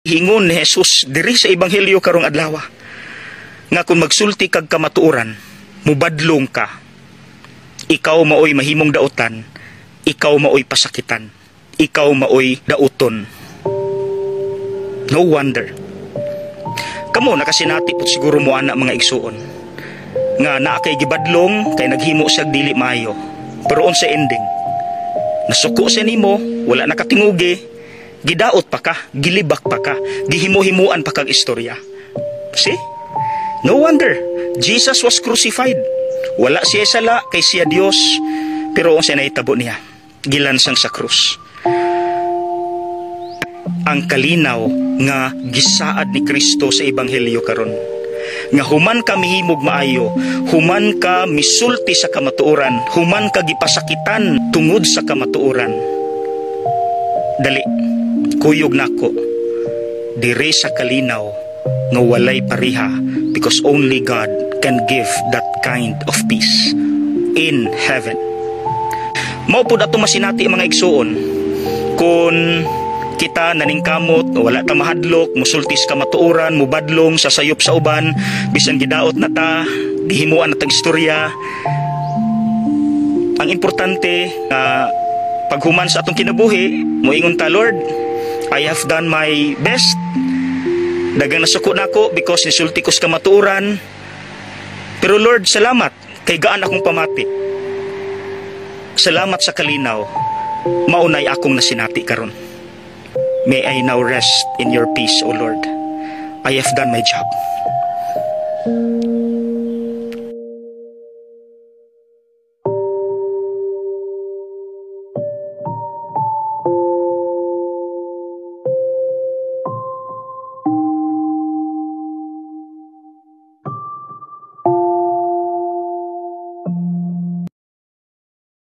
Hingon ni Jesus diri sa ebanghelyo karong adlaw nga kung magsulti kag kamatuoran, mubadlong ka, ikaw maoy mahimong dautan, ikaw maoy pasakitan, ikaw maoy dauton. No wonder kamo nakasinati po siguro mo ana mga igsuon nga naa kay gibadlong kay naghimo siya dili maayo, pero on sa ending nasuko sa nimo, wala nakatingugi, gidaot pa ka, gilibak pa ka, gihimo-himuan pa kag istorya. See? No wonder Jesus was crucified. Wala siya sala kay siya Dios, pero ang sinahitabo niya gilansang sa krus. Ang kalinaw nga gisaad ni Kristo sa ebanghelyo karon nga human ka mihimog maayo, human ka misulti sa kamatuoran, human ka gipasakitan tungod sa kamatuoran, dali kuyog nako dire sa kalinaw nga walay pariha, because only God can give that kind of peace in heaven. Mao pud ato masinati mga igsuon, kun kita naningkamot, wala ta mahadlok, musultis ka matuoran, mubadlong sa sayop sa uban, bisan gidaot na ta, gihimuan na tag istorya. Ang importante paghuman sa atong kinabuhi, moingon ta, Lord, I have done my best. Dagang nasuko nako because nisulti ko sa kamatuoran. Pero Lord, salamat kay gaan akong pamati. Salamat sa kalinaw, maunay akong nasinati karon. May I now rest in your peace, O Lord. I have done my job.